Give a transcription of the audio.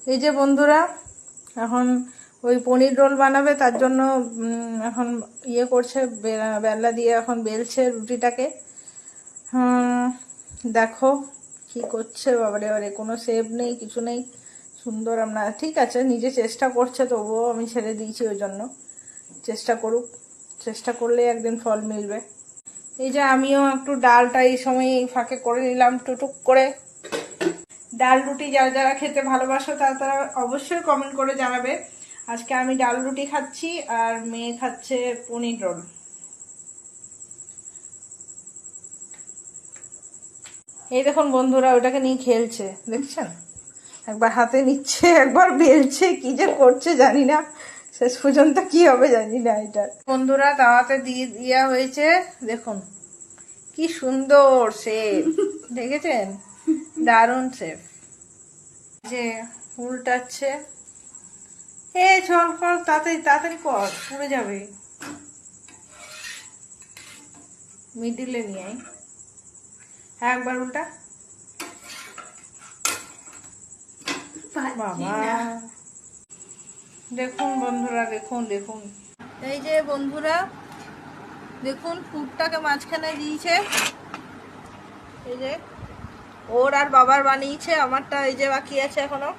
এই যে বন্ধুরা, এখন ওই পনির রোল বানাবে, তার জন্য এখন ইয়ে করছে, বেলা দিয়ে এখন বেলছে রুটিটাকে। দেখো কি করছে, বাবারে বাবারে, কোনো শেপ নেই, কিছু নেই, সুন্দর। আমরা ঠিক আছে, নিজে চেষ্টা করছে, তবুও আমি ছেড়ে দিয়েছি। ওই জন্য চেষ্টা করুক, চেষ্টা করলেই একদিন ফল মিলবে। এই যে আমিও একটু ডালটা এই সময় এই ফাঁকে করে নিলাম টুটুক করে। ডাল রুটি যারা যারা খেতে ভালোবাসো তারা অবশ্যই কমেন্ট করে জানাবে। আজকে আমি ডাল রুটি খাচ্ছি আর মেয়ে খাচ্ছে পনির রোল। এই দেখুন বন্ধুরা, ওটাকে নিয়ে খেলছে, দেখছেন? একবার হাতে নিচ্ছে, একবার বেলছে, কি যে করছে জানি না, শেষ পর্যন্ত কি হবে জানি না। এটা বন্ধুরা তাওয়াতে দিয়ে দেওয়া হয়েছে, দেখুন কি সুন্দর শেপ, দেখেছেন? দারুণ শেপ। যে উল্টাচ্ছে, চল কর, তাড়াতাড়ি তাড়াতাড়ি কর, পুড়ে যাবে। মিডিলে নিয়ে আয়, একবার উল্টা। বাবা দেখুন বন্ধুরা, দেখুন দেখুন, এই যে বন্ধুরা দেখুন, পুরটাকে মাঝখানে দিয়েছে। এই যে ওর আর বাবার বানিয়েছে, আমারটা এই যে বাকি আছে এখনো।